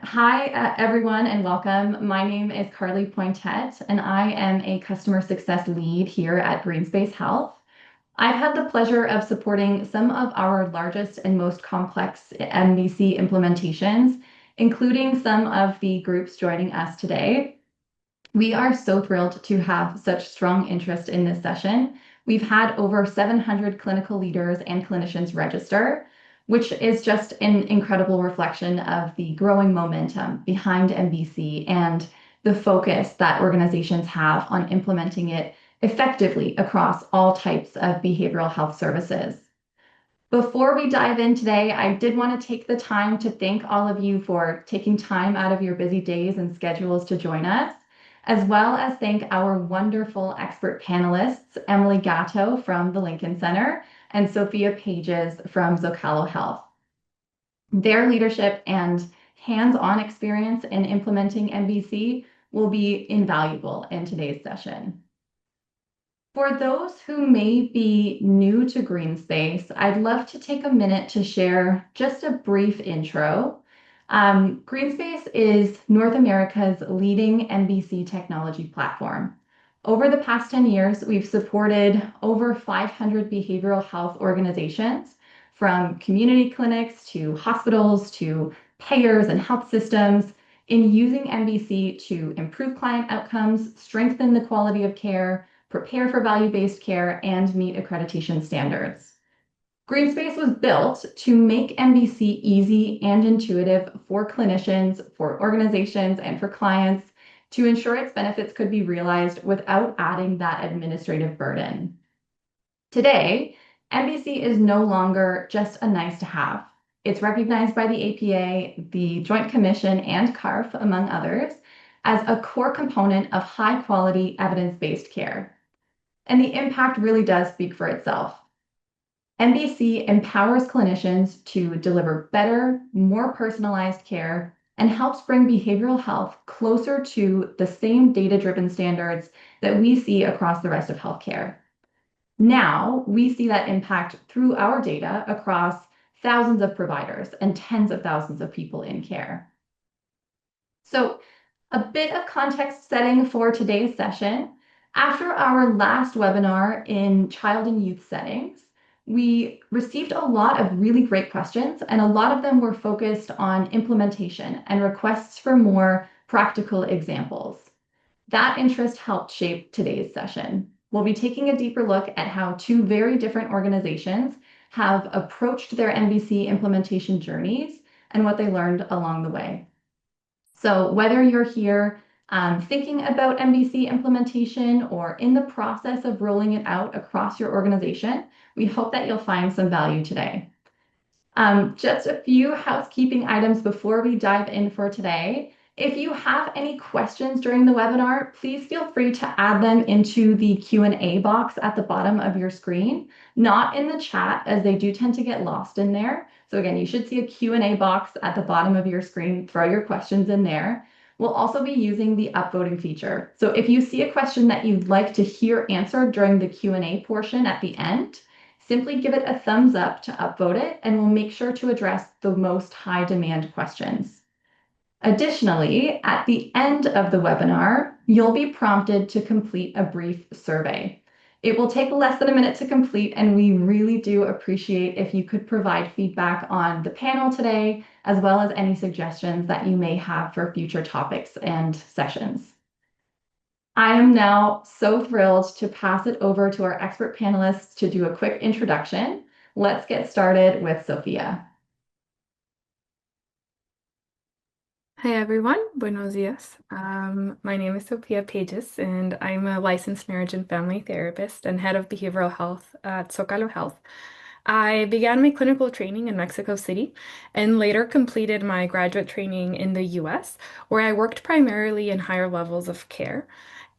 Hi, everyone, and welcome. My name is Carly Pointet, and I am a customer success lead here at Greenspace Health. I've had the pleasure of supporting some of our largest and most complex MBC implementations, including some of the groups joining us today. We are so thrilled to have such strong interest in this session. We've had over 700 clinical leaders and clinicians register, which is just an incredible reflection of the growing momentum behind MBC and the focus that organizations have on implementing it effectively across all types of behavioral health services. Before we dive in today, I did want to take the time to thank all of you for taking time out of your busy days and schedules to join us, as well as thank our wonderful expert panelists, Emily Gatto from the Lincoln Center and Sophia Pages from Zócalo Health. Their leadership and hands-on experience in implementing MBC will be invaluable in today's session. For those who may be new to Greenspace, I'd love to take a minute to share just a brief intro. Greenspace is North America's leading MBC technology platform. Over the past 10 years, we've supported over 500 behavioral health organizations, from community clinics to hospitals to payers and health systems, in using MBC to improve client outcomes, strengthen the quality of care, prepare for value-based care, and meet accreditation standards. Greenspace was built to make MBC easy and intuitive for clinicians, for organizations, and for clients to ensure its benefits could be realized without adding that administrative burden. Today, MBC is no longer just a nice to have. It's recognized by the APA, the Joint Commission, and CARF, among others, as a core component of high-quality evidence-based care. And the impact really does speak for itself. MBC empowers clinicians to deliver better, more personalized care and helps bring behavioral health closer to the same data-driven standards that we see across the rest of healthcare. Now, we see that impact through our data across thousands of providers and tens of thousands of people in care. So, a bit of context setting for today's session. After our last webinar in child and youth settings, we received a lot of really great questions, and a lot of them were focused on implementation and requests for more practical examples. That interest helped shape today's session. We'll be taking a deeper look at how two very different organizations have approached their MBC implementation journeys and what they learned along the way. So whether you're here thinking about MBC implementation or in the process of rolling it out across your organization, we hope that you'll find some value today. Just a few housekeeping items before we dive in for today. If you have any questions during the webinar, please feel free to add them into the Q&A box at the bottom of your screen, not in the chat, as they do tend to get lost in there. So again, you should see a Q&A box at the bottom of your screen. Throw your questions in there. We'll also be using the upvoting feature. So if you see a question that you'd like to hear answered during the Q&A portion at the end, simply give it a thumbs up to upvote it, and we'll make sure to address the most high demand questions. Additionally, at the end of the webinar, you'll be prompted to complete a brief survey. It will take less than a minute to complete, and we really do appreciate if you could provide feedback on the panel today, as well as any suggestions that you may have for future topics and sessions. I am now so thrilled to pass it over to our expert panelists to do a quick introduction. Let's get started with Sophia. Hi everyone, buenos dias. My name is Sophia Pages, and I'm a licensed marriage and family therapist and head of behavioral health at Zócalo Health. I began my clinical training in Mexico City and later completed my graduate training in the US, where I worked primarily in higher levels of care.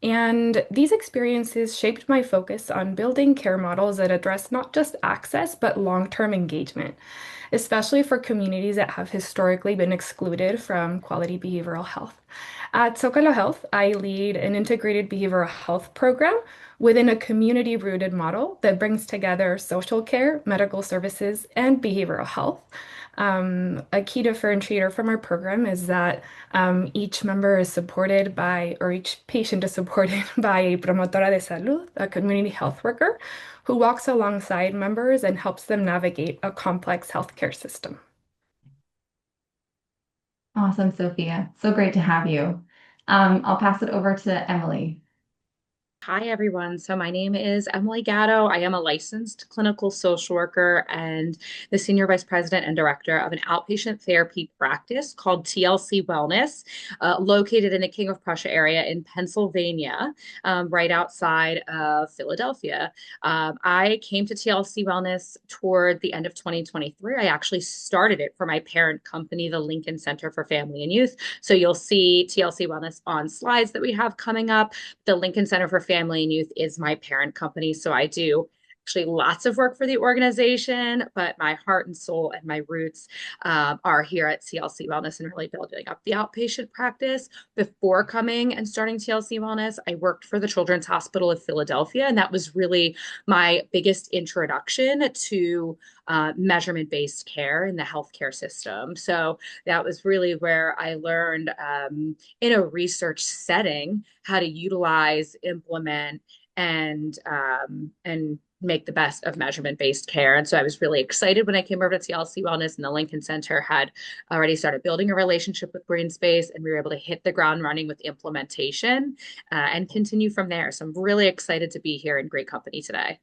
And these experiences shaped my focus on building care models that address not just access, but long-term engagement, especially for communities that have historically been excluded from quality behavioral health. At Zócalo Health, I lead an integrated behavioral health program within a community-rooted model that brings together social care, medical services, and behavioral health. A key differentiator from our program is that each member is supported by, or each patient is supported by a promotora de salud, a community health worker, who walks alongside members and helps them navigate a complex healthcare system. Awesome, Sophia. So great to have you. I'll pass it over to Emily. Hi, everyone. So, my name is Emily Gatto. I am a licensed clinical social worker and the Senior Vice President and Director of an outpatient therapy practice called TLC Wellness, located in the King of Prussia area in Pennsylvania, right outside of Philadelphia. I came to TLC Wellness toward the end of 2023. I actually started it for my parent company, the Lincoln Center for Family and Youth. So, you'll see TLC Wellness on slides that we have coming up. The Lincoln Center for Family and Youth is my parent company. So I do actually lots of work for the organization, but my heart and soul and my roots are here at TLC Wellness and really building up the outpatient practice. Before coming and starting TLC Wellness, I worked for the Children's Hospital of Philadelphia, and that was really my biggest introduction to measurement-based care in the healthcare system. So that was really where I learned in a research setting how to utilize, implement, and make the best of measurement-based care. And so I was really excited when I came over to TLC Wellness, and the Lincoln Center had already started building a relationship with Greenspace, and we were able to hit the ground running with implementation and continue from there. So I'm really excited to be here in great company today.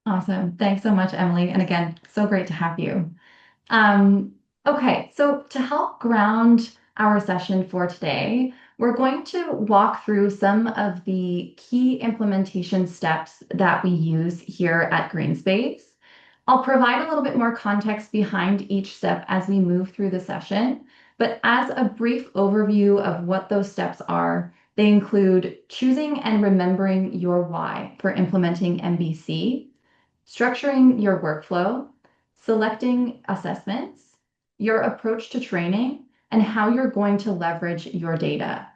Awesome. Thanks so much, Emily. And again, so great to have you. Um, okay, so to help ground our session for today, we're going to walk through some of the key implementation steps that we use here at Greenspace. I'll provide a little bit more context behind each step as we move through the session, but as a brief overview of what those steps are, they include choosing and remembering your why for implementing MBC, structuring your workflow, selecting assessments, your approach to training, and how you're going to leverage your data.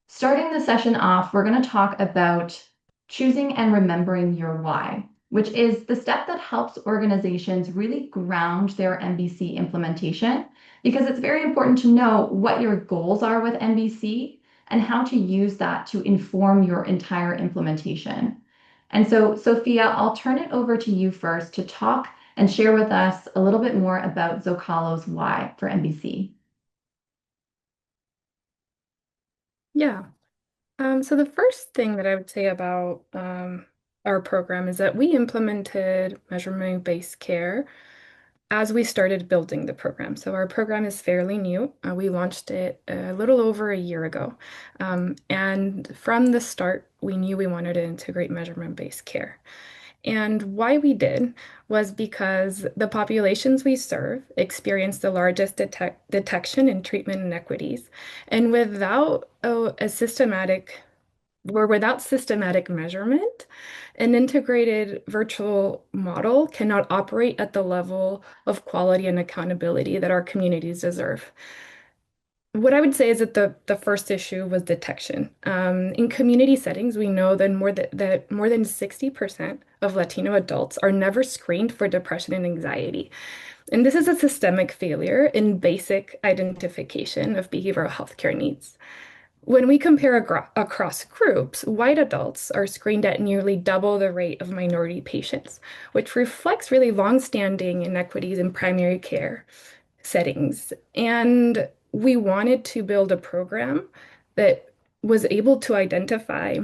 Starting the session off, we're going to talk about choosing and remembering your why, which is the step that helps organizations really ground their MBC implementation, because it's very important to know what your goals are with MBC and how to use that to inform your entire implementation. And so, Sophia, I'll turn it over to you first to talk and share with us a little bit more about Zócalo's why for MBC. Yeah. So the first thing that I would say about our program is that we implemented measurement-based care as we started building the program. So our program is fairly new. We launched it a little over a year ago. And from the start, we knew we wanted to integrate measurement-based care. And why we did was because the populations we serve experience the largest detection and treatment inequities. And without systematic measurement, an integrated virtual model cannot operate at the level of quality and accountability that our communities deserve. What I would say is that the first issue was detection. In community settings, we know that more than 60% of Latino adults are never screened for depression and anxiety. And this is a systemic failure in basic identification of behavioral health care needs. When we compare across groups, white adults are screened at nearly double the rate of minority patients, which reflects really longstanding inequities in primary care settings. And we wanted to build a program that was able to identify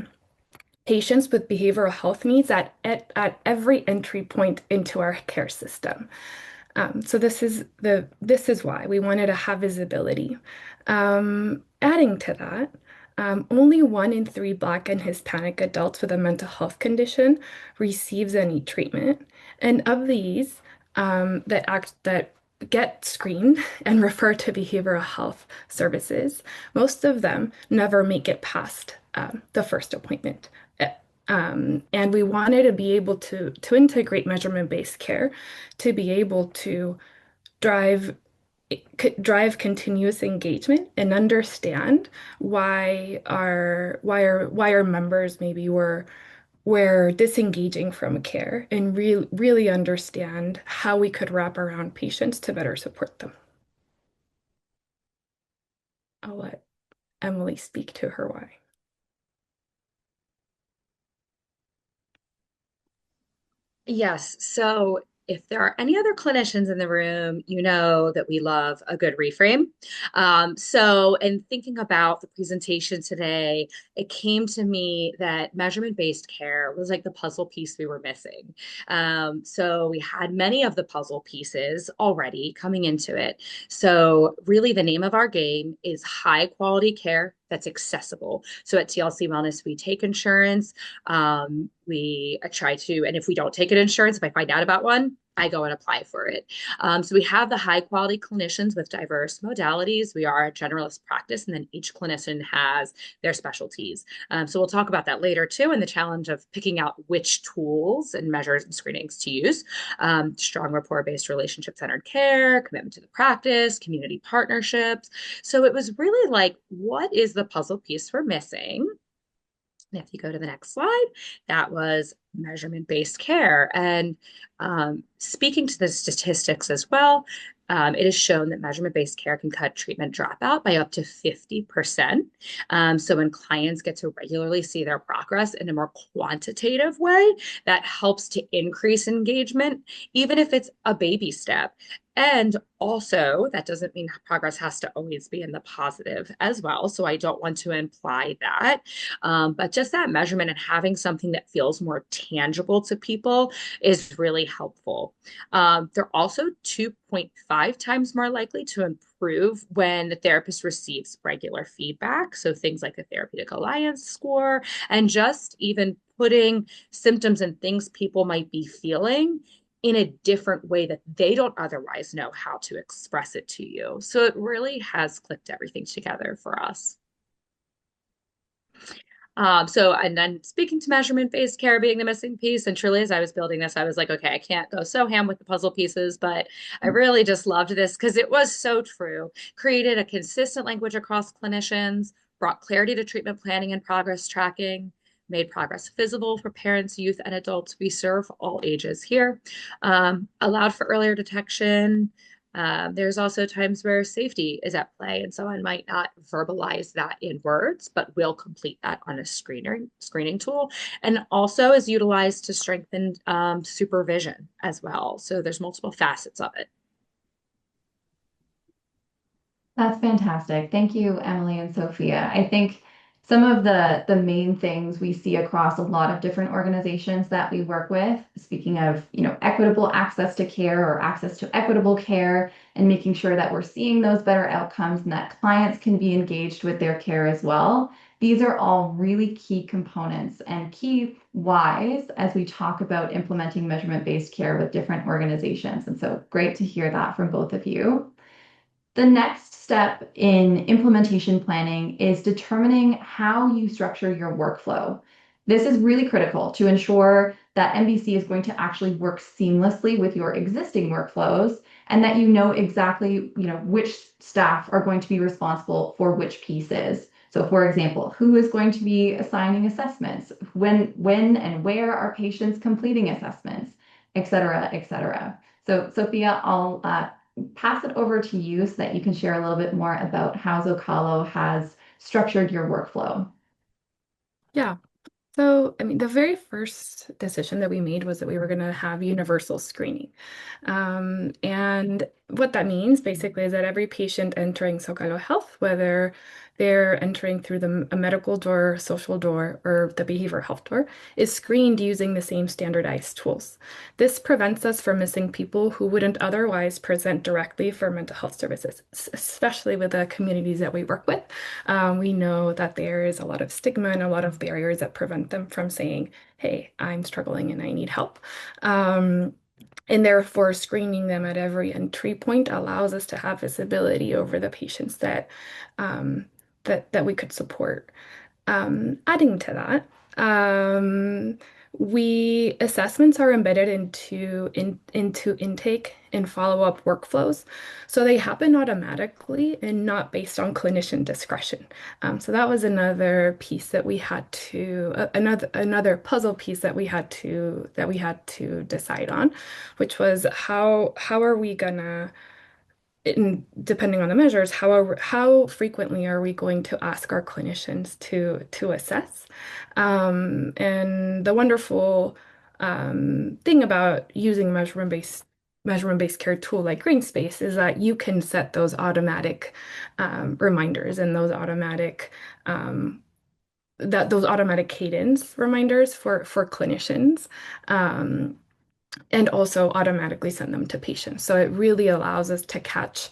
patients with behavioral health needs at every entry point into our care system. So this is why we wanted to have visibility. Adding to that, only 1 in 3 Black and Hispanic adults with a mental health condition receives any treatment, and of these that get screened and referred to behavioral health services, most of them never make it past the first appointment. And we wanted to be able to integrate measurement-based care to be able to drive drive continuous engagement and understand why our members maybe were disengaging from care and really understand how we could wrap around patients to better support them. I'll let Emily speak to her why. Yes. So if there are any other clinicians in the room, you know that we love a good reframe. So in thinking about the presentation today, it came to me that measurement-based care was like the puzzle piece we were missing. So we had many of the puzzle pieces already coming into it. So really the name of our game is high quality care that's accessible. So at TLC Wellness, we take insurance. We try to, and if we don't take an insurance, if I find out about one, I go and apply for it. So we have the high quality clinicians with diverse modalities. We are a generalist practice, and then each clinician has their specialties. So we'll talk about that later too, and the challenge of picking out which tools and measures and screenings to use. Strong rapport-based relationship-centered care, commitment to the practice, community partnerships. So it was really like, what is the puzzle piece we're missing? And if you go to the next slide, that was measurement-based care. And speaking to the statistics as well, it is shown that measurement-based care can cut treatment dropout by up to 50%. So when clients get to regularly see their progress in a more quantitative way, that helps to increase engagement, even if it's a baby step. And also, that doesn't mean progress has to always be in the positive as well. So I don't want to imply that. But just that measurement and having something that feels more tangible to people is really helpful. They're also 2.5 times more likely to improve when the therapist receives regular feedback. So things like a therapeutic alliance score and just even putting symptoms and things people might be feeling in a different way that they don't otherwise know how to express it to you. So it really has clicked everything together for us. And then speaking to measurement-based care being the missing piece, and truly as I was building this, I was like, okay, I can't go so ham with the puzzle pieces, but I really just loved this because it was so true. Created a consistent language across clinicians, brought clarity to treatment planning and progress tracking, made progress visible for parents, youth, and adults. We serve all ages here. Allowed for earlier detection. There's also times where safety is at play, and someone might not verbalize that in words, but will complete that on a screening tool, and also is utilized to strengthen supervision as well. So there's multiple facets of it. That's fantastic. Thank you, Emily and Sophia. I think some of the main things we see across a lot of different organizations that we work with, speaking of, equitable access to care or access to equitable care and making sure that we're seeing those better outcomes and that clients can be engaged with their care as well. These are all really key components and key whys as we talk about implementing measurement-based care with different organizations. And so great to hear that from both of you. The next step in implementation planning is determining how you structure your workflow. This is really critical to ensure that MBC is going to actually work seamlessly with your existing workflows and that you know exactly, which staff are going to be responsible for which pieces. So for example, who is going to be assigning assessments? When and where are patients completing assessments, et cetera, et cetera. So Sophia, I'll pass it over to you so that you can share a little bit more about how Zócalo has structured your workflow. Yeah. So, I mean, the very first decision that we made was that we were going to have universal screening. And what that means basically is that every patient entering Zócalo Health, whether they're entering through a medical door, social door, or the behavioral health door, is screened using the same standardized tools. This prevents us from missing people who wouldn't otherwise present directly for mental health services, especially with the communities that we work with. We know that there is a lot of stigma and a lot of barriers that prevent them from saying, hey, I'm struggling and I need help. And therefore, screening them at every entry point allows us to have visibility over the patients that we could support. Adding to that, Um, we assessments are embedded into intake and follow-up workflows, so they happen automatically and not based on clinician discretion. So that was another piece that we had to another puzzle piece that we had to decide on, which was how are we gonna depending on the measures, how frequently are we going to ask our clinicians to assess? And the wonderful thing about using measurement-based care tool like Greenspace is that you can set those automatic reminders and those automatic cadence reminders for clinicians. Um, and also automatically send them to patients. So it really allows us to catch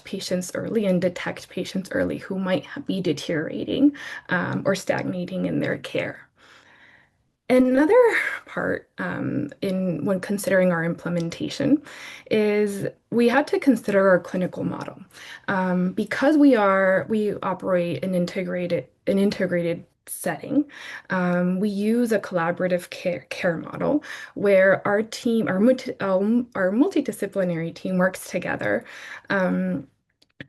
patients early and detect patients early who might be deteriorating or stagnating in their care. Another part in when considering our implementation is we had to consider our clinical model. Because we operate an integrated setting. We use a collaborative care model where our multidisciplinary team works together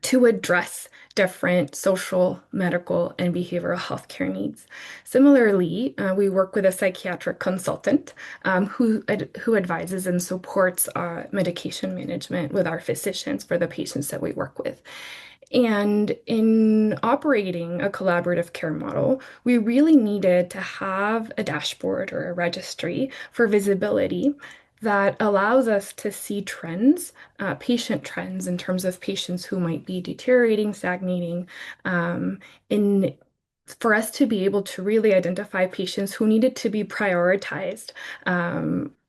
to address different social, medical, and behavioral health care needs. Similarly, we work with a psychiatric consultant who advises and supports medication management with our physicians for the patients that we work with. And in operating a collaborative care model, we really needed to have a dashboard or a registry for visibility that allows us to see trends, patient trends in terms of patients who might be deteriorating, stagnating, um, in for us to be able to really identify patients who needed to be prioritized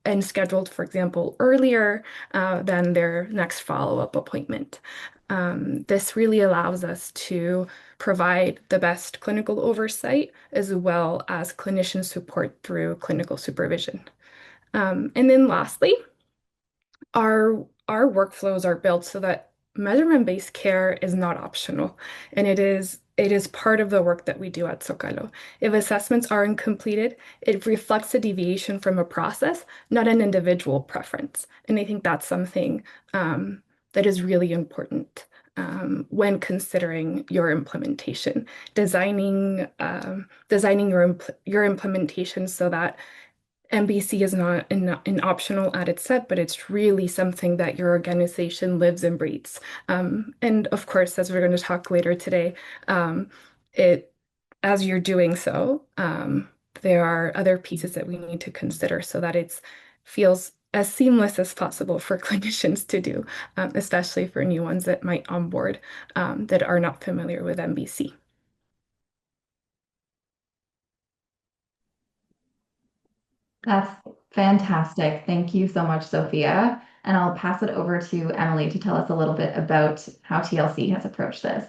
and scheduled, for example, earlier than their next follow-up appointment. This really allows us to provide the best clinical oversight as well as clinician support through clinical supervision. And then lastly, our workflows are built so that measurement-based care is not optional, and it is part of the work that we do at Zócalo. If assessments aren't completed, it reflects a deviation from a process, not an individual preference. And I think that's something that is really important when considering your implementation, designing your implementation so that MBC is not an optional added set, but it's really something that your organization lives and breathes. And of course, as we're going to talk later today, it as you're doing so, there are other pieces that we need to consider so that it feels as seamless as possible for clinicians to do, especially for new ones that might onboard that are not familiar with MBC. That's fantastic. Thank you so much, Sophia. And I'll pass it over to Emily to tell us a little bit about how TLC has approached this.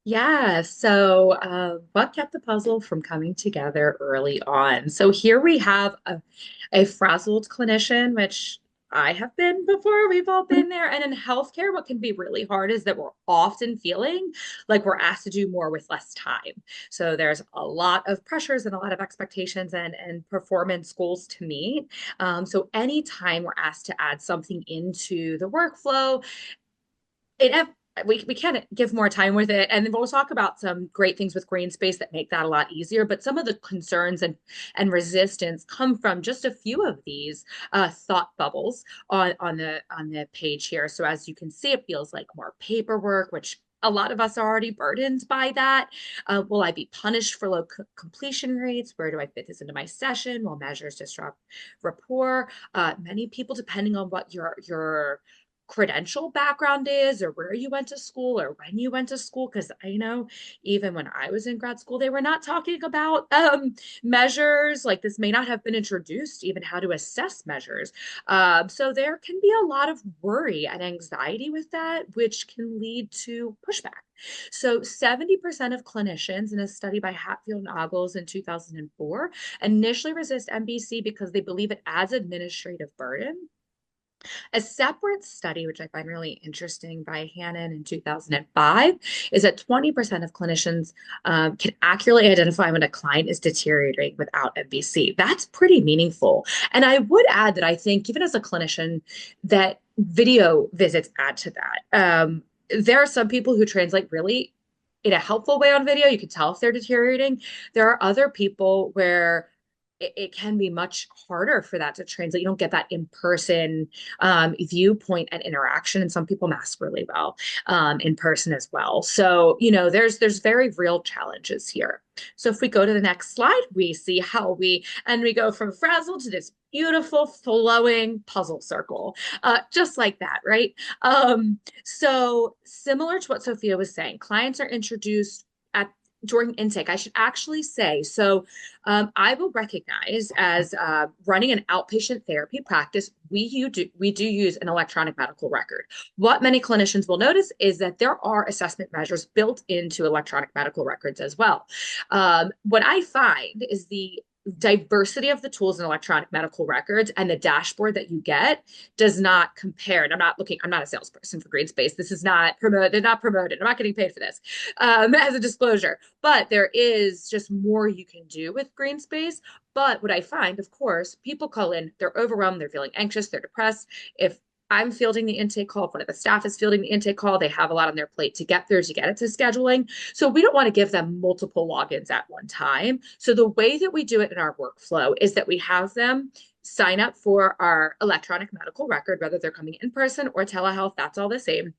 Yeah, so what kept the puzzle from coming together early on? So here we have a frazzled clinician, which I have been before. We've all been there. And in healthcare, what can be really hard is that we're often feeling like we're asked to do more with less time. So there's a lot of pressures and a lot of expectations and performance goals to meet. So anytime we're asked to add something into the workflow, it we can give more time with it, and then we'll talk about some great things with Greenspace that make that a lot easier. But some of the concerns and resistance come from just a few of these thought bubbles on the page here. So as you can see, it feels like more paperwork, which a lot of us are already burdened by that. Will I be punished for low completion rates? Where do I fit this into my session? Will measures disrupt rapport? Many people, depending on what your credential background is or where you went to school or when you went to school, because I know even when I was in grad school they were not talking about measures. Like, this may not have been introduced, even how to assess measures. So there can be a lot of worry and anxiety with that, which can lead to pushback. So 70% of clinicians in a study by Hatfield and Ogles in 2004 initially resist MBC because they believe it adds administrative burden. A separate study, which I find really interesting by Hannon in 2005, is that 20% of clinicians can accurately identify when a client is deteriorating without MBC. That's pretty meaningful. And I would add that I think, even as a clinician, that video visits add to that. There are some people who translate really in a helpful way on video. You can tell if they're deteriorating. There are other people where it can be much harder for that to translate. You don't get that in-person viewpoint and interaction, and some people mask really well in person as well. So, there's very real challenges here. So if we go to the next slide, we see how we go from frazzled to this beautiful flowing puzzle circle, just like that, right? So similar to what Sophia was saying, clients are introduced at during intake, I should actually say. So I will recognize as running an outpatient therapy practice, we do use an electronic medical record. What many clinicians will notice is that there are assessment measures built into electronic medical records as well. What I find is the diversity of the tools in electronic medical records and the dashboard that you get does not compare. And I'm not a salesperson for Greenspace. This is not promoted, they're not promoted. I'm not getting paid for this as a disclosure, but there is just more you can do with Greenspace. But what I find, of course, people call in, they're overwhelmed, they're feeling anxious, they're depressed. If I'm fielding the intake call, if one of the staff is fielding the intake call, they have a lot on their plate to get through to get it to scheduling. So we don't want to give them multiple logins at one time. So the way that we do it in our workflow is that we have them sign up for our electronic medical record, whether they're coming in person or telehealth, that's all the same.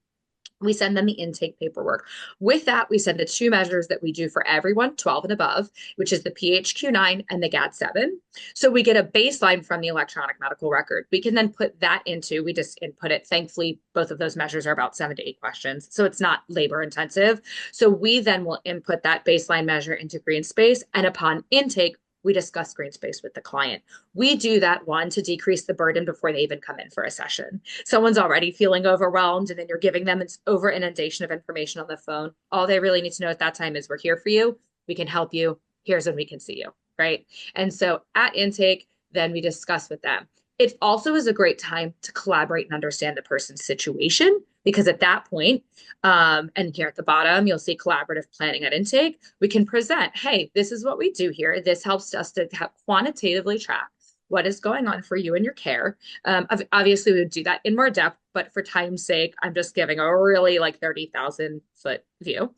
We send them the intake paperwork. With that, we send the two measures that we do for everyone, 12 and above, which is the PHQ-9 and the GAD-7. So we get a baseline from the electronic medical record. We can then put that we just input it. Thankfully, both of those measures are about 7 to 8 questions, so it's not labor intensive. So we then will input that baseline measure into Greenspace, and upon intake, we discuss Greenspace with the client. We do that one to decrease the burden before they even come in for a session. Someone's already feeling overwhelmed, and then you're giving them an over inundation of information on the phone. All they really need to know at that time is we're here for you. We can help you. Here's when we can see you, right? And so at intake, then we discuss with them. It also is a great time to collaborate and understand the person's situation, because at that point, and here at the bottom, you'll see collaborative planning at intake. We can present, hey, this is what we do here. This helps us to quantitatively track what is going on for you and your care. Obviously, we would do that in more depth, but for time's sake, I'm just giving a really 30,000 foot view.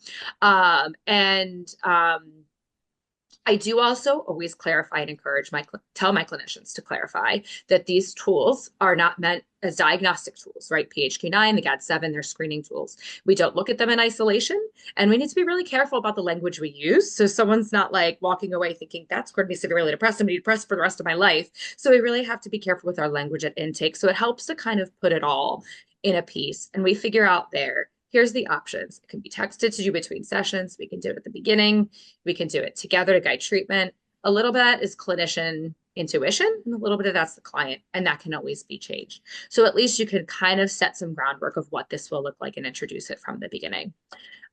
I do also always clarify and tell my clinicians to clarify that these tools are not meant as diagnostic tools, right? PHQ-9, the GAD-7, they're screening tools. We don't look at them in isolation, and we need to be really careful about the language we use. So someone's not walking away thinking that's going to be severely depressed. I'm going to be depressed for the rest of my life. So we really have to be careful with our language at intake. So it helps to kind of put it all in a piece, and we figure out there. Here's the options. It can be texted to do between sessions. We can do it at the beginning. We can do it together to guide treatment. A little bit is clinician intuition, and a little bit of that's the client, and that can always be changed. So at least you can kind of set some groundwork of what this will look like and introduce it from the beginning.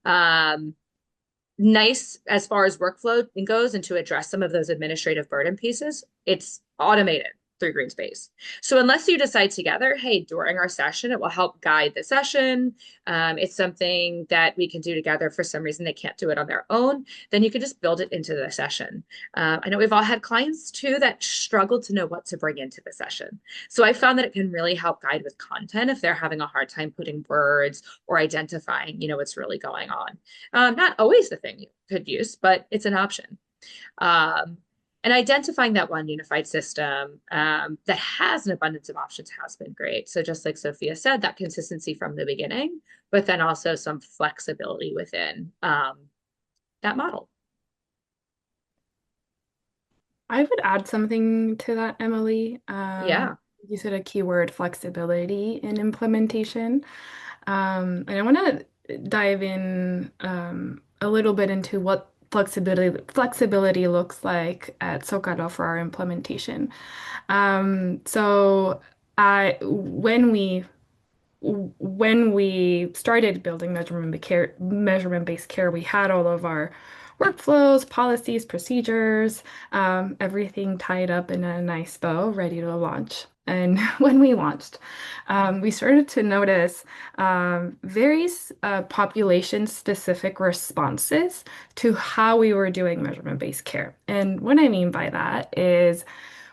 Nice as far as workflow goes, and to address some of those administrative burden pieces, it's automated through Greenspace. So unless you decide together, hey, during our session, it will help guide the session. It's something that we can do together. For some reason, they can't do it on their own. Then you can just build it into the session. I know we've all had clients too that struggle to know what to bring into the session. So I found that it can really help guide with content if they're having a hard time putting words or identifying, what's really going on. Not always the thing you could use, but it's an option. And identifying that one unified system that has an abundance of options has been great. So just like Sophia said, that consistency from the beginning, but then also some flexibility within that model. I would add something to that, Emily. Yeah. You said a keyword, flexibility in implementation. And I want to dive in a little bit into what flexibility looks like at Zócalo for our implementation. So when we started building measurement-based care, we had all of our workflows, policies, procedures, everything tied up in a nice bow, ready to launch. And when we launched, we started to notice very population-specific responses to how we were doing measurement-based care. And what I mean by that is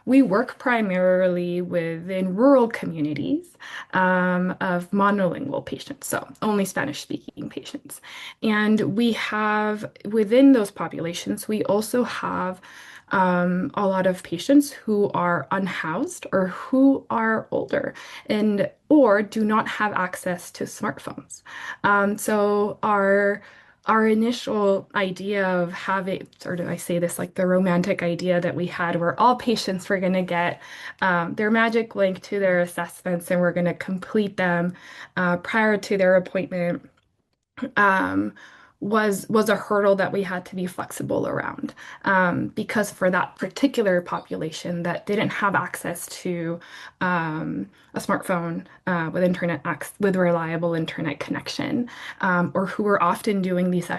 we work primarily within rural communities of monolingual patients, so only Spanish-speaking patients. And we have, within those populations, we also have a lot of patients who are unhoused or who are older and or do not have access to smartphones. So our initial idea of having, sort of, I say this like the romantic idea that we had, where all patients were going to get their magic link to their assessments and we're going to complete them prior to their appointment, um, was a hurdle that we had to be flexible around, because for that particular population that didn't have access to a smartphone with with reliable internet connection, or who were often doing these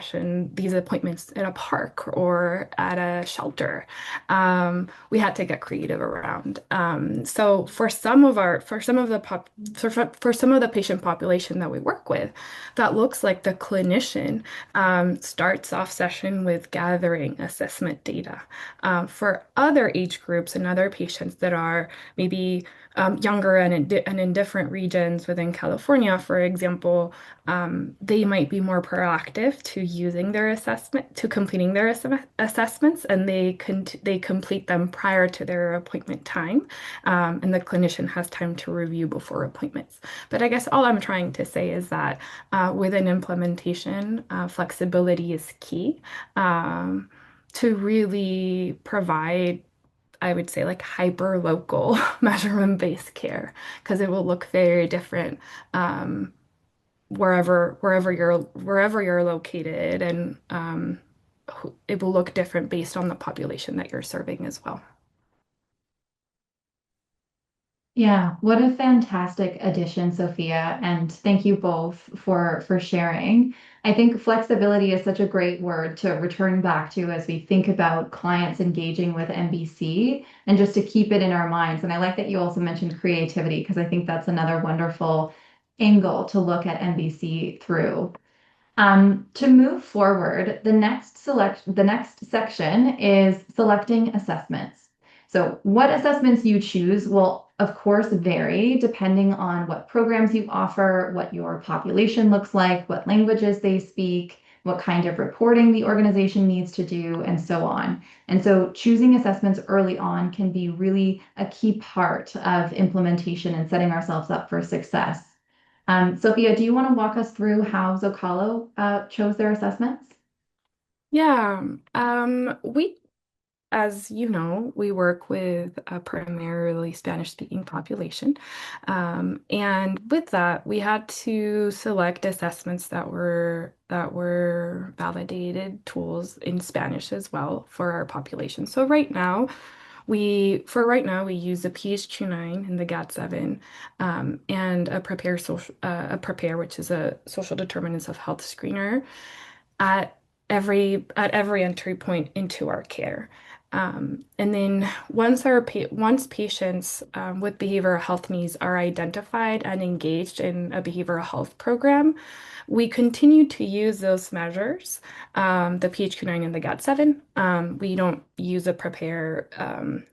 appointments at a park or at a shelter, we had to get creative around. So for some of the patient population that we work with, that looks like the clinician starts off session with gathering assessment data. For other age groups and other patients that are maybe younger and in different regions within California, for example, they might be more proactive to using their assessment, to completing their assessments, and they complete them prior to their appointment time, and the clinician has time to review before appointments. But I guess all I'm trying to say is that within implementation, flexibility is key to really provide, I would say, like hyper local measurement-based care, because it will look very different um, wherever you're located, and it will look different based on the population that you're serving as well. Yeah, what a fantastic addition, Sophia, and thank you both for sharing. I think flexibility is such a great word to return back to as we think about clients engaging with MBC and just to keep it in our minds. And I like that you also mentioned creativity because I think that's another wonderful angle to look at MBC through. To move forward, the next section is selecting assessments. So what assessments you choose will, of course, vary depending on what programs you offer, what your population looks like, what languages they speak, what kind of reporting the organization needs to do, and so on. And so choosing assessments early on can be really a key part of implementation and setting ourselves up for success. Sophia, do you want to walk us through how Zócalo chose their assessments? Yeah, as you know, we work with a primarily Spanish-speaking population. And with that, we had to select assessments that were validated tools in Spanish as well for our population. So right now we use the PHQ-9 and the GAT-7, and a Prepare, which is a social determinants of health screener at every entry point into our care. And then once patients with behavioral health needs are identified and engaged in a behavioral health program, we continue to use those measures, the PHQ-9 and the GAT-7. We don't use a Prepare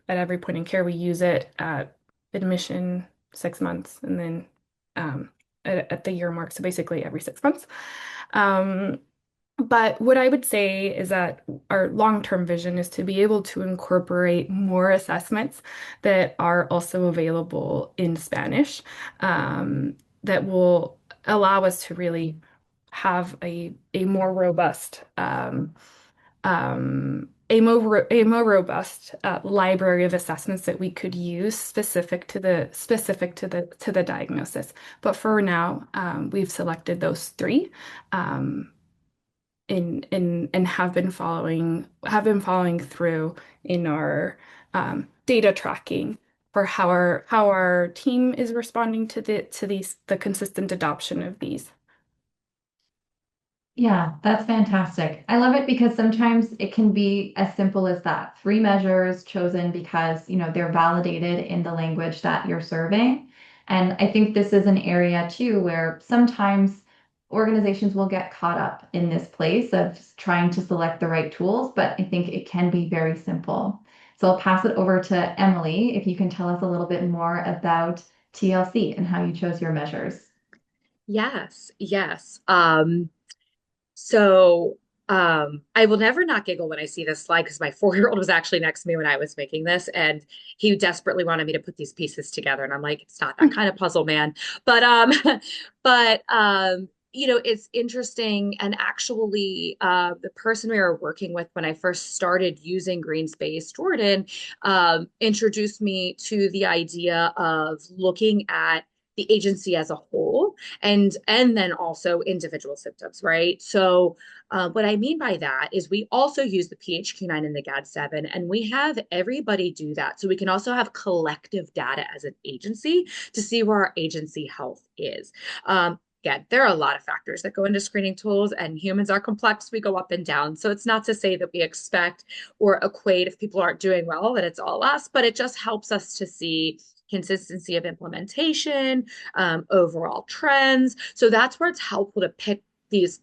at every point in care. We use it at admission 6 months, and then at the year mark, so basically every 6 months. Um, but what I would say is that our long-term vision is to be able to incorporate more assessments that are also available in Spanish, that will allow us to really have a more robust a more robust library of assessments that we could use specific to the diagnosis. But for now, we've selected those three. And have been following through in our data tracking for how our team is responding to the consistent adoption of these. Yeah, that's fantastic. I love it because sometimes it can be as simple as that. Three measures chosen because, they're validated in the language that you're serving. And I think this is an area too where sometimes organizations will get caught up in this place of trying to select the right tools, but I think it can be very simple. So I'll pass it over to Emily if you can tell us a little bit more about TLC and how you chose your measures. Yes, yes. So I will never not giggle when I see this slide because my 4-year-old was actually next to me when I was making this, and he desperately wanted me to put these pieces together. And I'm like, it's not that kind of puzzle, man. But it's interesting. And actually, the person we were working with when I first started using Greenspace, Jordan, introduced me to the idea of looking at the agency as a whole and then also individual symptoms, right? So what I mean by that is we also use the PHQ-9 and the GAD-7, and we have everybody do that. So we can also have collective data as an agency to see where our agency health is. Again, there are a lot of factors that go into screening tools, and humans are complex. We go up and down. So it's not to say that we expect or equate if people aren't doing well that it's all us, but it just helps us to see consistency of implementation, overall trends. So that's where it's helpful to pick these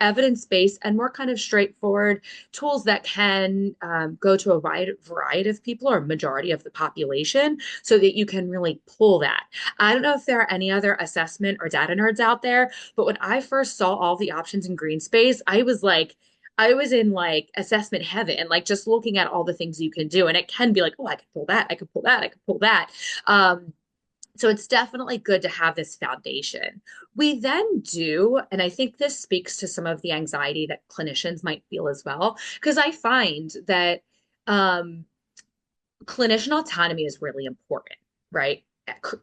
evidence-based and more kind of straightforward tools that can go to a wide variety of people or majority of the population so that you can really pull that. I don't know if there are any other assessment or data nerds out there, but when I first saw all the options in Greenspace, I was in like assessment heaven, like just looking at all the things you can do. And it can be like, oh, I could pull that, I could pull that, I could pull that. So it's definitely good to have this foundation. We then do, and I think this speaks to some of the anxiety that clinicians might feel as well, because I find that um, clinician autonomy is really important, right?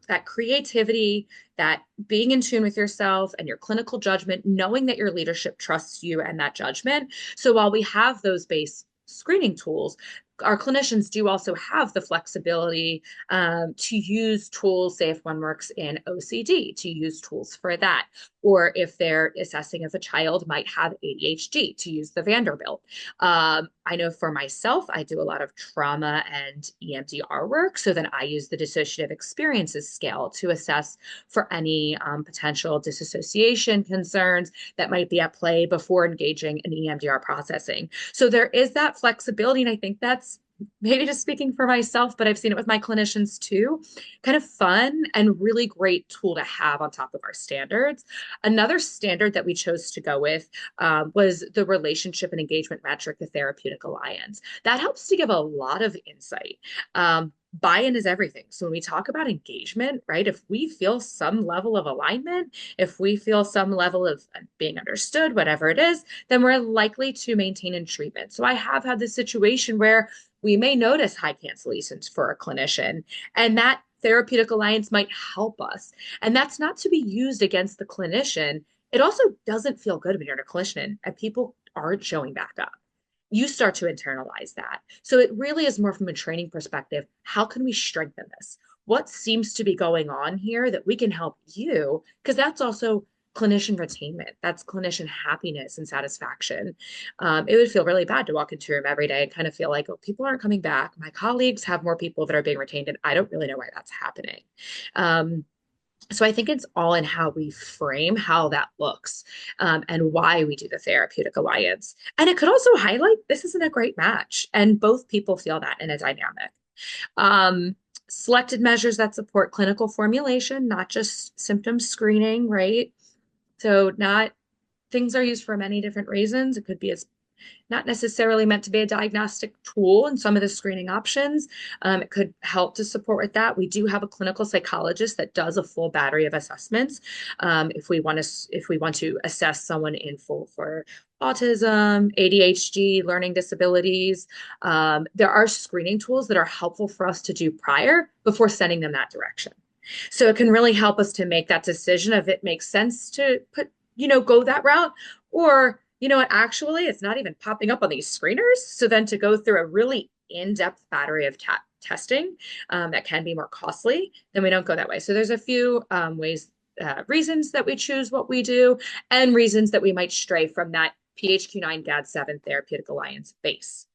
That creativity, that being in tune with yourself and your clinical judgment, knowing that your leadership trusts you and that judgment. So while we have those base screening tools, our clinicians do also have the flexibility to use tools, say if one works in OCD, to use tools for that. Or if they're assessing if a child might have ADHD, to use the Vanderbilt. I know for myself, I do a lot of trauma and EMDR work. So then I use the dissociative experiences scale to assess for any potential disassociation concerns that might be at play before engaging in EMDR processing. So there is that flexibility. And I think that's maybe just speaking for myself, but I've seen it with my clinicians too. Kind of fun and really great tool to have on top of our standards. Another standard that we chose to go with was the relationship and engagement metric, the therapeutic alliance. That helps to give a lot of insight. Buy-in is everything. So when we talk about engagement, right, if we feel some level of alignment, if we feel some level of being understood, whatever it is, then we're likely to maintain in treatment. So I have had this situation where we may notice high cancellations for a clinician, and that therapeutic alliance might help us. And that's not to be used against the clinician. It also doesn't feel good when you're a clinician and people aren't showing back up. You start to internalize that. So it really is more from a training perspective. How can we strengthen this? What seems to be going on here that we can help you? Because that's also clinician retainment. That's clinician happiness and satisfaction. It would feel really bad to walk into a room every day and kind of feel like, oh, people aren't coming back. My colleagues have more people that are being retained, and I don't really know why that's happening. So I think it's all in how we frame how that looks and why we do the therapeutic alliance. And it could also highlight this isn't a great match. And both people feel that in a dynamic. Um, Selected measures that support clinical formulation, not just symptom screening, right? So not things are used for many different reasons. It could be as not necessarily meant to be a diagnostic tool in some of the screening options. It could help to support with that. We do have a clinical psychologist that does a full battery of assessments. If we want to assess someone in full for autism, ADHD, learning disabilities, there are screening tools that are helpful for us to do prior before sending them that direction. So it can really help us to make that decision if it makes sense to go that route, or what, actually, it's not even popping up on these screeners. So then to go through a really in-depth battery of testing that can be more costly, then we don't go that way. So there's a few ways reasons that we choose what we do and reasons that we might stray from that PHQ-9 GAD7 therapeutic alliance base.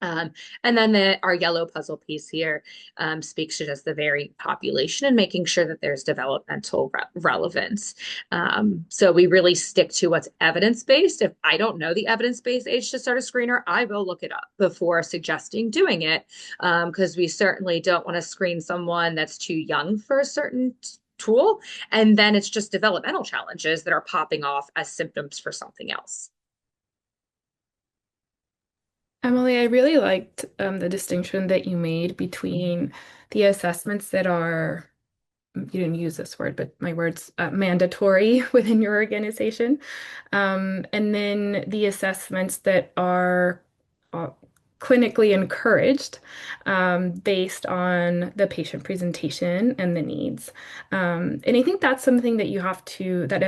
And then our yellow puzzle piece here speaks to just the varied population and making sure that there's developmental relevance. So we really stick to what's evidence-based. If I don't know the evidence-based age to start a screener, I will look it up before suggesting doing it, because we certainly don't want to screen someone that's too young for a certain tool. And then it's just developmental challenges that are popping off as symptoms for something else. Emily, I really liked the distinction that you made between the assessments that are, you didn't use this word, but my word's mandatory within your organization, and then the assessments that are uh, clinically encouraged based on the patient presentation and the needs. And I think that's something that you have to, that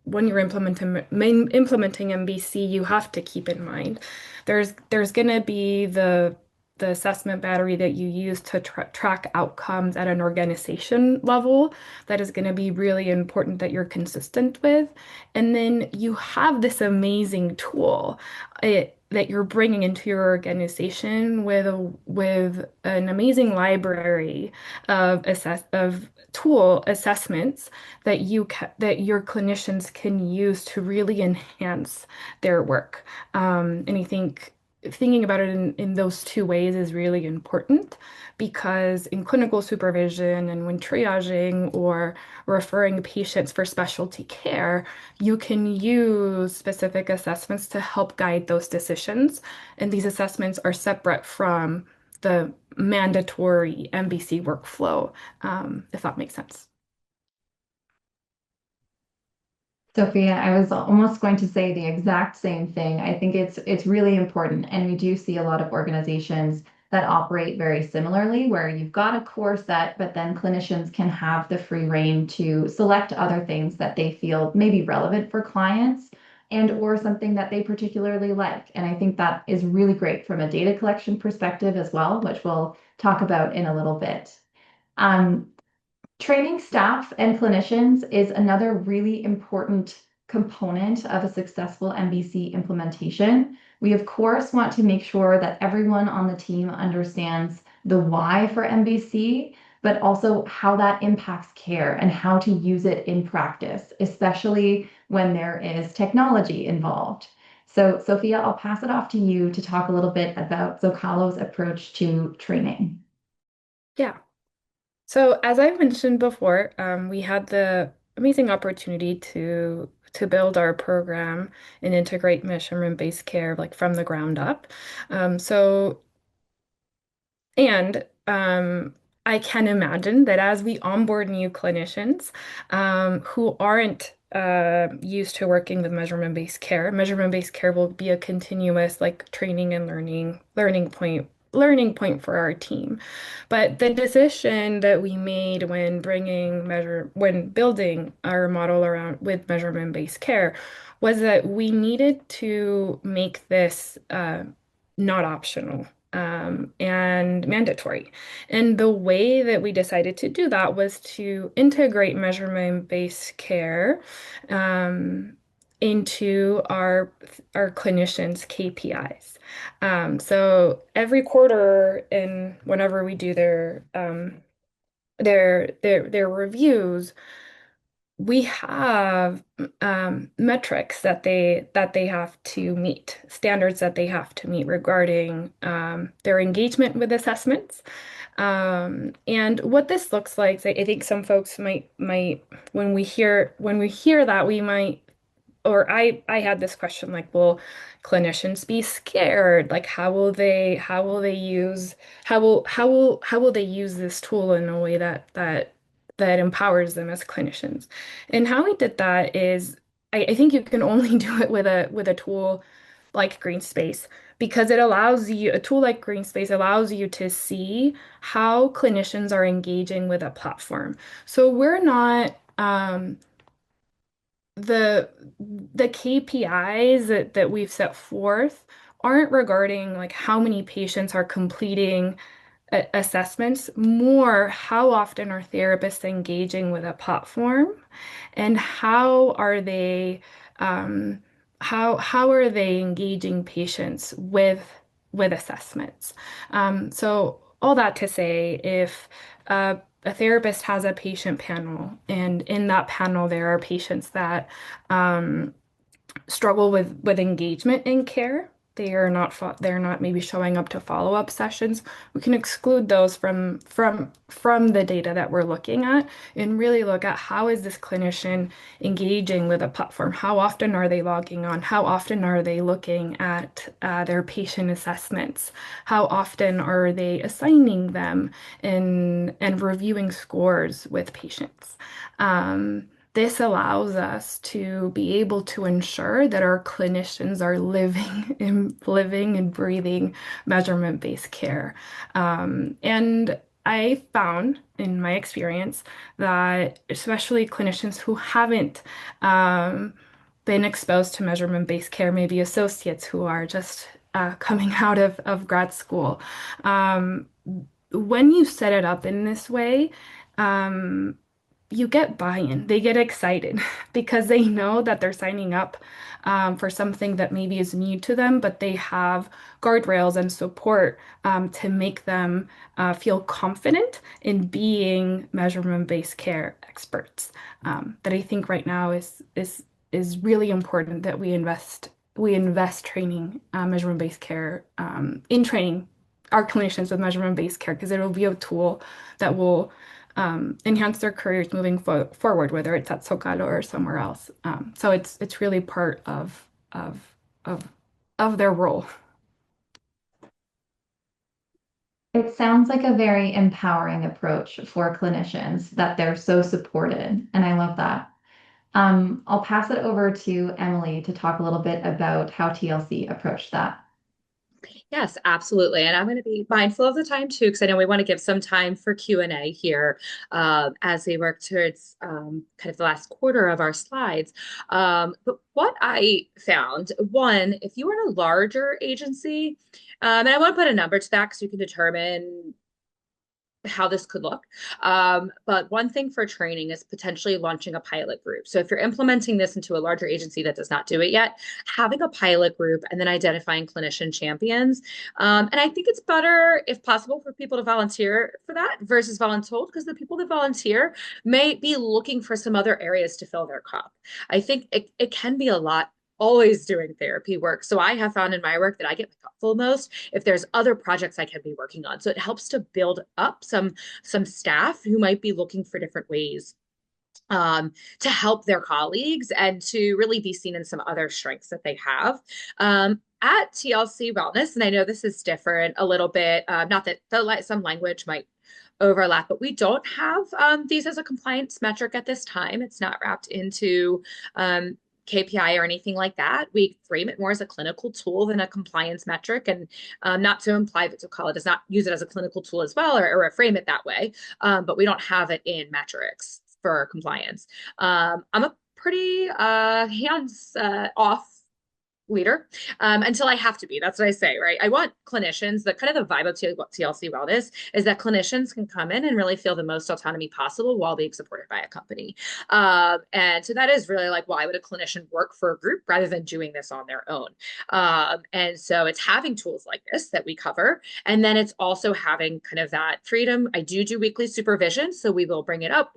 when you're implementing MBC, you have to keep in mind. There's going to be the assessment battery that you use to track outcomes at an organization level that is going to be really important that you're consistent with. And then you have this amazing tool that you're bringing into your organization with an amazing library of tool assessments that that your clinicians can use to really enhance their work. And I think thinking about it in those two ways is really important because in clinical supervision and when triaging or referring patients for specialty care, you can use specific assessments to help guide those decisions. And these assessments are separate from the mandatory MBC workflow, if that makes sense. Sophia, I was almost going to say the exact same thing. I think it's really important, and we do see a lot of organizations that operate very similarly, where you've got a core set, but then clinicians can have the free rein to select other things that they feel may be relevant for clients and or something that they particularly like. And I think that is really great from a data collection perspective as well, which we'll talk about in a little bit. Um, Training staff and clinicians is another really important component of a successful MBC implementation. We, of course, want to make sure that everyone on the team understands the why for MBC, but also how that impacts care and how to use it in practice, especially when there is technology involved. So, Sophia, I'll pass it off to you to talk a little bit about Zócalo's approach to training. Yeah. So as I mentioned before, we had the amazing opportunity to build our program and integrate measurement-based care like from the ground up. So and I can imagine that as we onboard new clinicians who aren't used to working with measurement-based care will be a continuous like training and learning point for our team. But the decision that we made when building our model around with measurement-based care was that we needed to make this not optional and mandatory. And the way that we decided to do that was to integrate measurement-based care into our clinicians' KPIs. So every quarter, and whenever we do their reviews, we have metrics that they have to meet, standards that they have to meet regarding their engagement with assessments. And what this looks like, I think some folks might when we hear that we might or I had this question like, will clinicians be scared? Like how will they use this tool in a way that empowers them as clinicians? And how we did that is I think you can only do it with a tool like Greenspace because a tool like Greenspace allows you to see how clinicians are engaging with a platform. So we're not the the KPIs that we've set forth aren't regarding like how many patients are completing assessments, more how often are therapists engaging with a platform, and um, how are they engaging patients with assessments. So all that to say, if a therapist has a patient panel, and in that panel there are patients that struggle with engagement in care. They're not maybe showing up to follow-up sessions. We can exclude those from the data that we're looking at and really look at how is this clinician engaging with a platform? How often are they logging on? How often are they looking at their patient assessments? How often are they assigning them and reviewing scores with patients? This allows us to be able to ensure that our clinicians are living and breathing measurement-based care. And I found in my experience that especially clinicians who haven't been exposed to measurement-based care, maybe associates who are just coming out of grad school, um, when you set it up in this way, um, you get buy-in. They get excited because they know that they're signing up for something that maybe is new to them, but they have guardrails and support to make them feel confident in being measurement-based care experts. That I think right now is really important that we invest training measurement-based care in training our clinicians with measurement-based care because it will be a tool that will enhance their careers moving forward, whether it's at Zócalo or somewhere else. So it's really part of of of their role. It sounds like a very empowering approach for clinicians that they're so supported, and I love that. I'll pass it over to Emily to talk a little bit about how TLC approached that. Yes, absolutely. And I'm going to be mindful of the time too, because I know we want to give some time for Q&A here as we work towards kind of the last quarter of our slides. But what I found, one, if you were in a larger agency, and I want to put a number to that because you can determine how this could look. But one thing for training is potentially launching a pilot group. So if you're implementing this into a larger agency that does not do it yet, having a pilot group and then identifying clinician champions. And I think it's better, if possible, for people to volunteer for that versus voluntold, because the people that volunteer may be looking for some other areas to fill their cup. I think it can be a lot always doing therapy work. So I have found in my work that I get my cup full most if there's other projects I can be working on. So it helps to build up some staff who might be looking for different ways to help their colleagues and to really be seen in some other strengths that they have. At TLC Wellness, and I know this is different a little bit, not that some language might overlap, but we don't have these as a compliance metric at this time. It's not wrapped into KPI or anything like that. We frame it more as a clinical tool than a compliance metric, and not to imply that Zócalo does not use it as a clinical tool as well, or frame it that way, but we don't have it in metrics for compliance. I'm a pretty hands off leader until I have to be. That's what I say, right? I want clinicians, the kind of the vibe of TLC Wellness is that clinicians can come in and really feel the most autonomy possible while being supported by a company. And so that is really like, why would a clinician work for a group rather than doing this on their own? And so it's having tools like this that we cover. And then it's also having kind of that freedom. I do weekly supervision. So we will bring it up.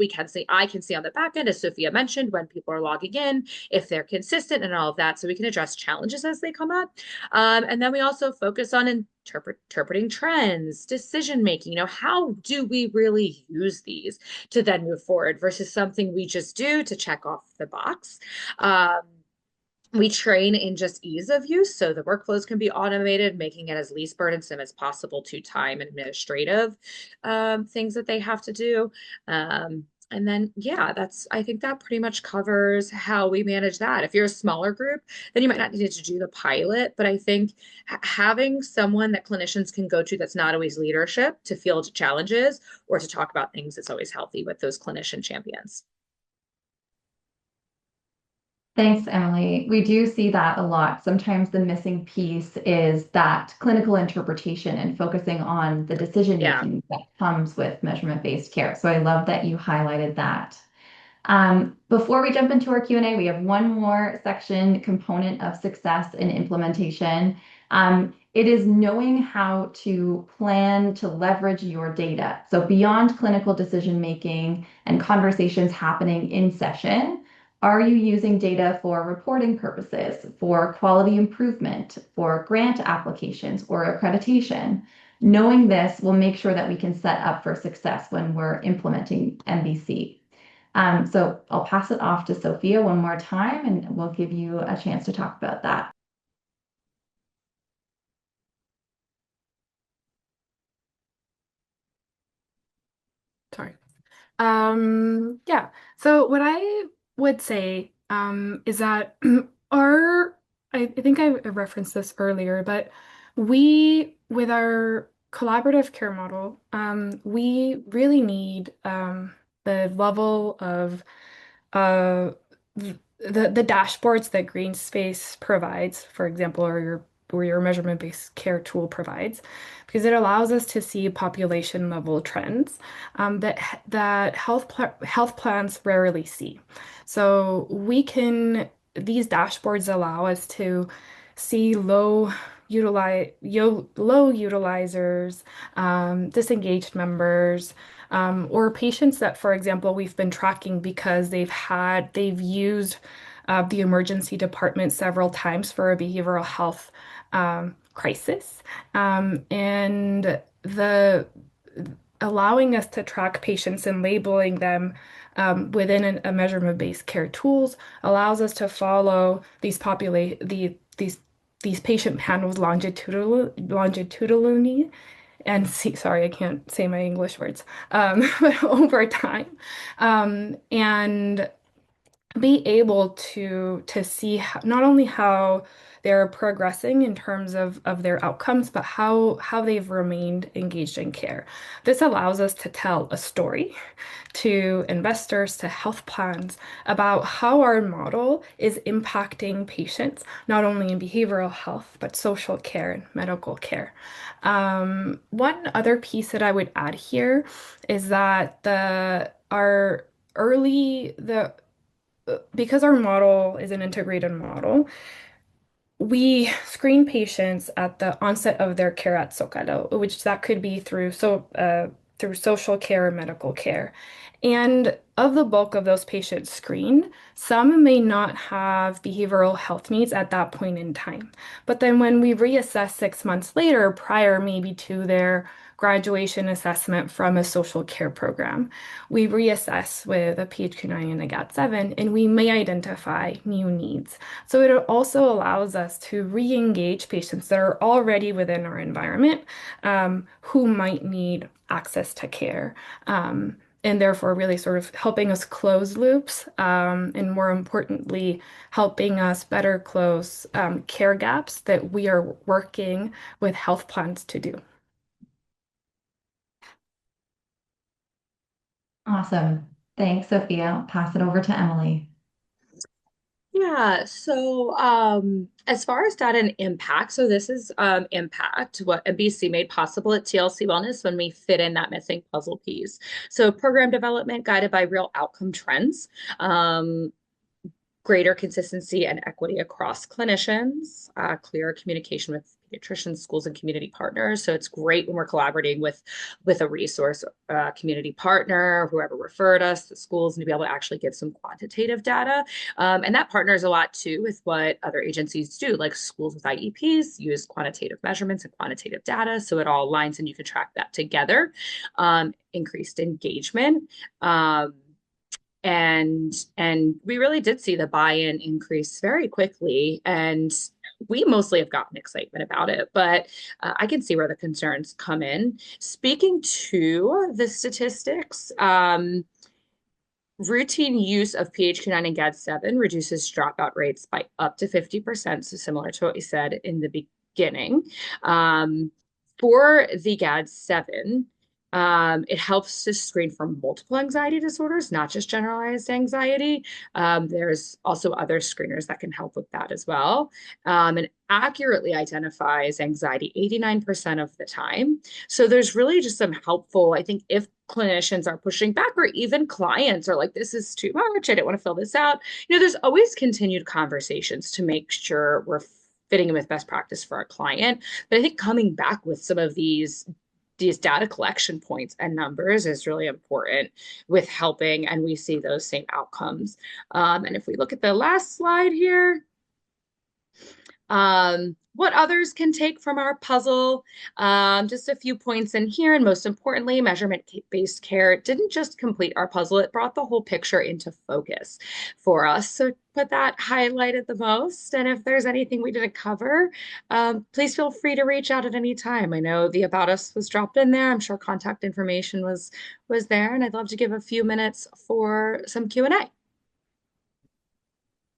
I can see on the back end, as Sophia mentioned, when people are logging in, if they're consistent and all of that. So we can address challenges as they come up. And then we also focus on interpreting trends, decision making. How do we really use these to then move forward versus something we just do to check off the box? We train in just ease of use, so the workflows can be automated, making it as least burdensome as possible to time and administrative things that they have to do. And then, yeah, I think that pretty much covers how we manage that. If you're a smaller group, then you might not need to do the pilot, but I think having someone that clinicians can go to that's not always leadership to field challenges or to talk about things is always healthy with those clinician champions. Thanks, Emily. We do see that a lot. Sometimes the missing piece is that clinical interpretation and focusing on the decision Yeah. making that comes with measurement-based care. So I love that you highlighted that. Before we jump into our Q&A, we have one more section component of success in implementation. It is knowing how to plan to leverage your data. So beyond clinical decision making and conversations happening in session, are you using data for reporting purposes, for quality improvement, for grant applications, or accreditation? Knowing this will make sure that we can set up for success when we're implementing MBC. So I'll pass it off to Sophia one more time and we'll give you a chance to talk about that. Sorry. Yeah. So what I would say is that our I think I referenced this earlier, but with our collaborative care model, we really need the level of uh, the dashboards that Greenspace provides, for example, or your measurement-based care tool provides, because it allows us to see population level trends that health plans rarely see. So these dashboards allow us to see low utilizers, disengaged members, or patients that, for example, we've been tracking because they've used the emergency department several times for a behavioral health crisis, and the allowing us to track patients and labeling them within a measurement-based care tools allows us to follow these patient panels longitudinally and see, sorry, I can't say my English words, but over time, and be able to see not only how they're progressing in terms of their outcomes, but how they've remained engaged in care. This allows us to tell a story to investors, to health plans about how our model is impacting patients, not only in behavioral health, but social care and medical care. One other piece that I would add here is that our early the because our model is an integrated model, we screen patients at the onset of their care at Zócalo, which that could be through social care or medical care. And of the bulk of those patients screened, some may not have behavioral health needs at that point in time. But then when we reassess 6 months later, prior maybe to their graduation assessment from a social care program, we reassess with a PHQ-9 and a GAD-7, and we may identify new needs. So it also allows us to re-engage patients that are already within our environment, who might need access to care. And therefore really sort of helping us close loops, and more importantly, helping us better close care gaps that we are working with health plans to do. Awesome. Thanks, Sophia. I'll pass it over to Emily. Yeah, so as far as data and impact, so this is impact, what MBC made possible at TLC Wellness when we fit in that missing puzzle piece. So program development guided by real outcome trends, greater consistency and equity across clinicians, clearer communication with pediatricians, schools, and community partners. So it's great when we're collaborating with a resource community partner, whoever referred us, the schools, and to be able to actually give some quantitative data. And that partners a lot too with what other agencies do, like schools with IEPs use quantitative measurements and quantitative data. So it all aligns and you can track that together. Increased engagement. And we really did see the buy-in increase very quickly, and we mostly have gotten excitement about it, but I can see where the concerns come in. Speaking to the statistics, routine use of PHQ-9 and GAD-7 reduces dropout rates by up to 50%, so similar to what we said in the beginning. For the GAD-7, It helps to screen for multiple anxiety disorders, not just generalized anxiety. There's also other screeners that can help with that as well. And accurately identifies anxiety 89% of the time. So there's really just some helpful, I think, if clinicians are pushing back, or even clients are like, this is too much, I don't want to fill this out. There's always continued conversations to make sure we're fitting in with best practice for our client. But I think coming back with some of these data collection points and numbers is really important with helping, and we see those same outcomes. And if we look at the last slide here, what others can take from our puzzle. Just a few points in here. And most importantly, measurement-based care didn't just complete our puzzle, it brought the whole picture into focus for us. So put that highlighted the most. And if there's anything we didn't cover, please feel free to reach out at any time. I know the About Us was dropped in there. I'm sure contact information was there. And I'd love to give a few minutes for some Q&A.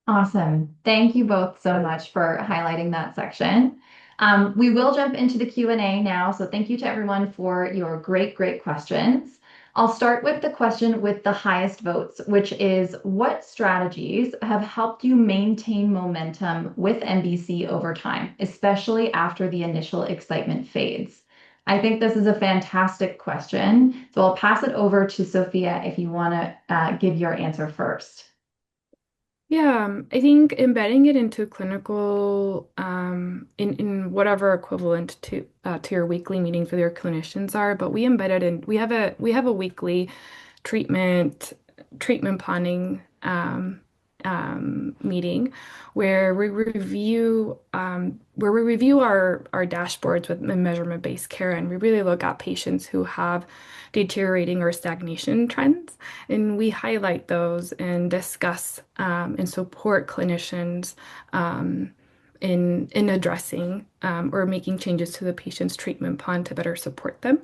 Awesome. Thank you both so much for highlighting that section. We will jump into the Q&A now, so thank you to everyone for your great questions. I'll start with the question with the highest votes, which is, what strategies have helped you maintain momentum with MBC over time, especially after the initial excitement fades? I think this is a fantastic question, so I'll pass it over to Sophia if you want to give your answer first. Yeah, I think embedding it into clinical, in whatever equivalent to your weekly meetings with your clinicians are, but we embed it in. We have a weekly treatment planning meeting where we review our dashboards with measurement-based care, and we really look at patients who have deteriorating or stagnation trends, and we highlight those and discuss and support clinicians in addressing or making changes to the patient's treatment plan to better support them.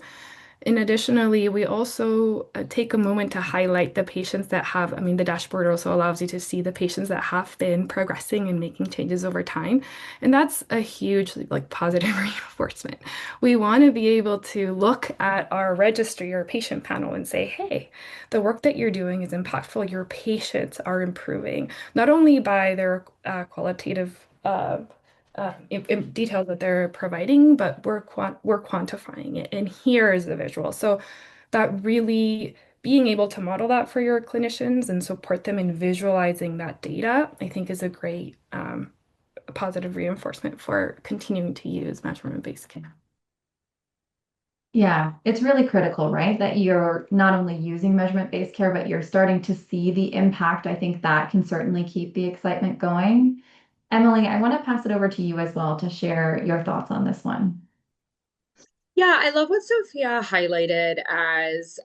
And additionally, we also take a moment to highlight the patients that have, I mean, the dashboard also allows you to see the patients that have been progressing and making changes over time. And that's a huge, like, positive reinforcement. We want to be able to look at our registry or patient panel and say, hey, the work that you're doing is impactful. Your patients are improving, not only by their qualitative in details that they're providing, but we're quantifying it. And here is the visual. So that really being able to model that for your clinicians and support them in visualizing that data, I think is a great positive reinforcement for continuing to use measurement-based care. Yeah, it's really critical, right? That you're not only using measurement-based care, but you're starting to see the impact. I think that can certainly keep the excitement going. Emily, I want to pass it over to you as well to share your thoughts on this one. Yeah, I love what Sophia highlighted as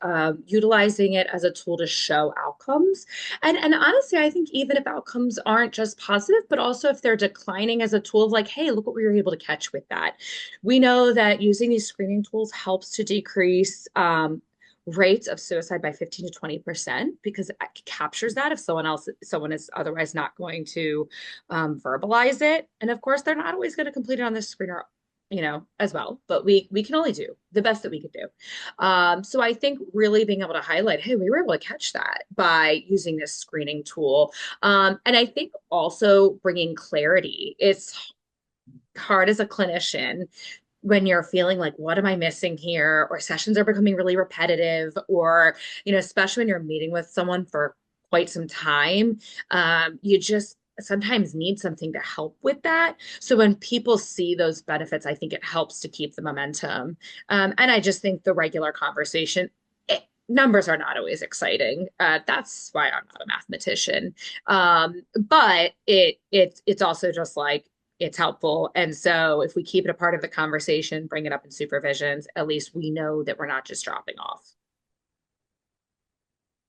utilizing it as a tool to show outcomes. And honestly, I think even if outcomes aren't just positive, but also if they're declining, as a tool of like, hey, look what we were able to catch with that. We know that using these screening tools helps to decrease rates of suicide by 15 to 20% because it captures that if someone is otherwise not going to verbalize it. And of course, they're not always going to complete it on this screener as well, but we can only do the best that we could do. So I think really being able to highlight, hey, we were able to catch that by using this screening tool. And I think also bringing clarity. It's hard as a clinician when you're feeling like, what am I missing here? Or sessions are becoming really repetitive, or, especially when you're meeting with someone for quite some time, you just sometimes need something to help with that. So when people see those benefits, I think it helps to keep the momentum. And I just think the regular conversation, numbers are not always exciting. That's why I'm not a mathematician. But it's also just like, it's helpful. And so if we keep it a part of the conversation, bring it up in supervisions, at least we know that we're not just dropping off.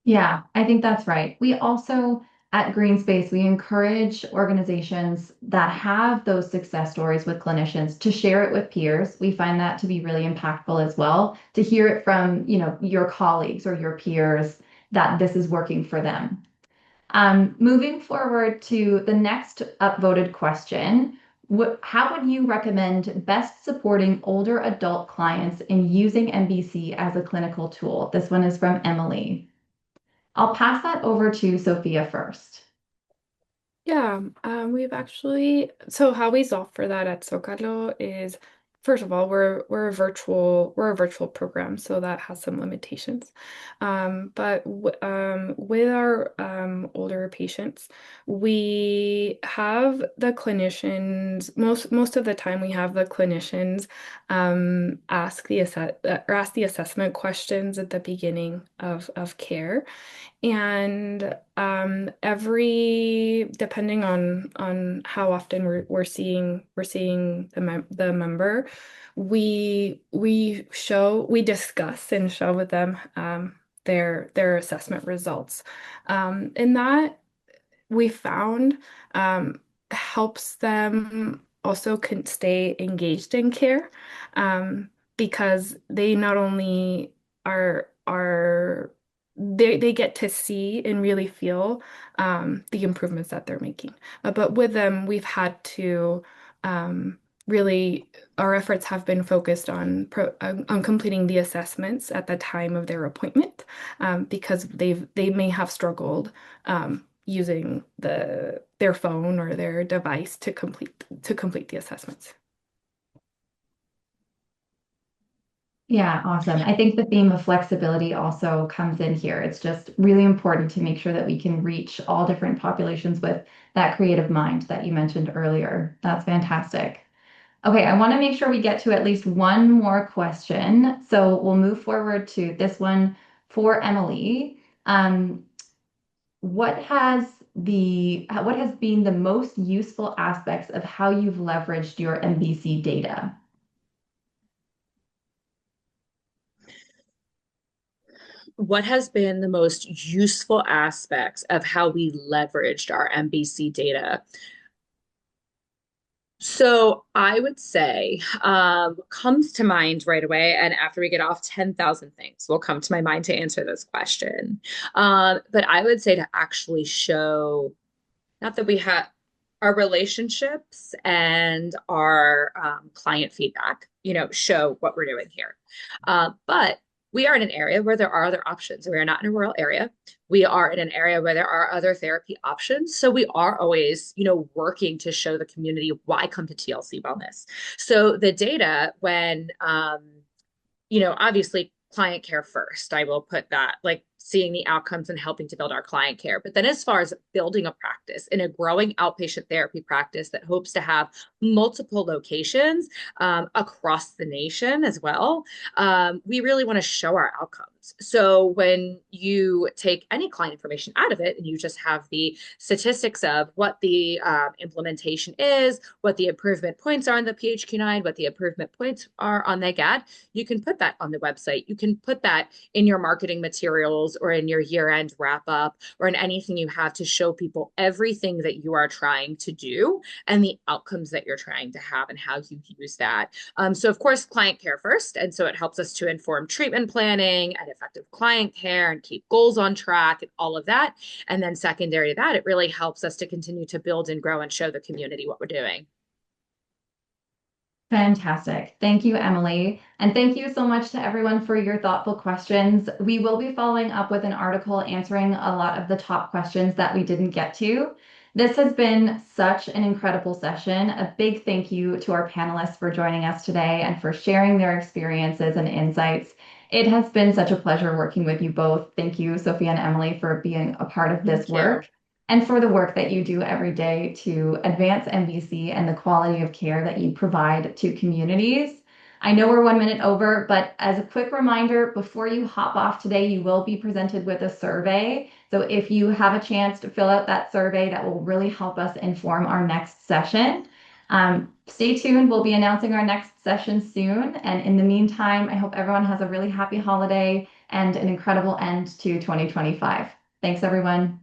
Yeah, I think that's right. We also, at Greenspace, we encourage organizations that have those success stories with clinicians to share it with peers. We find that to be really impactful as well, to hear it from, your colleagues or your peers that this is working for them. Moving forward to the next upvoted question, How would you recommend best supporting older adult clients in using MBC as a clinical tool? This one is from Emily. I'll pass that over to Sophia first. Yeah, we've actually so how we solve for that at Zócalo is first of all we're a virtual program, so that has some limitations. But w with our older patients, we have the clinicians most of the time we have the clinicians ask the assessment questions at the beginning of care. And every depending on how often we're seeing the member, we discuss and show with them their assessment results. And that we found um, helps them also can stay engaged in care because they not only are they get to see and really feel the improvements that they're making. But with them, we've had to really our efforts have been focused on completing the assessments at the time of their appointment because they may have struggled using their phone or their device to complete the assessments. Yeah, awesome. I think the theme of flexibility also comes in here. It's just really important to make sure that we can reach all different populations with that creative mind that you mentioned earlier. That's fantastic. Okay, I want to make sure we get to at least one more question. So we'll move forward to this one for Emily. Um, what has been the most useful aspects of how you've leveraged your MBC data? What has been the most useful aspects of how we leveraged our MBC data? So I would say comes to mind right away, and after we get off 10,000 things will come to my mind to answer this question. But I would say to actually show not that we have our relationships and our client feedback, show what we're doing here. But we are in an area where there are other options. We are not in a rural area. We are in an area where there are other therapy options. So we are always, working to show the community why come to TLC Wellness. So the data, when obviously client care first. I will put that like seeing the outcomes and helping to build our client care. But then, as far as building a practice in a growing outpatient therapy practice that hopes to have multiple locations across the nation as well, we really want to show our outcomes. So, when you take any client information out of it and you just have the statistics of what the implementation is, what the improvement points are on the PHQ-9, what the improvement points are on the GAD, you can put that on the website. You can put that in your marketing materials or in your year-end wrap-up or in anything you have to show people everything that you are trying to do and the outcomes that you're trying to have and how you use that. So of course, client care first. And so it helps us to inform treatment planning and effective client care and keep goals on track and all of that. And then secondary to that, it really helps us to continue to build and grow and show the community what we're doing. Fantastic. Thank you, Emily. And thank you so much to everyone for your thoughtful questions. We will be following up with an article answering a lot of the top questions that we didn't get to. This has been such an incredible session. A big thank you to our panelists for joining us today and for sharing their experiences and insights. It has been such a pleasure working with you both. Thank you, Sophia and Emily, for being a part of this work and for the work that you do every day to advance MBC and the quality of care that you provide to communities. I know we're 1 minute over, but as a quick reminder, before you hop off today, you will be presented with a survey. So if you have a chance to fill out that survey, that will really help us inform our next session. Stay tuned. We'll be announcing our next session soon. And in the meantime, I hope everyone has a really happy holiday and an incredible end to 2025. Thanks, everyone.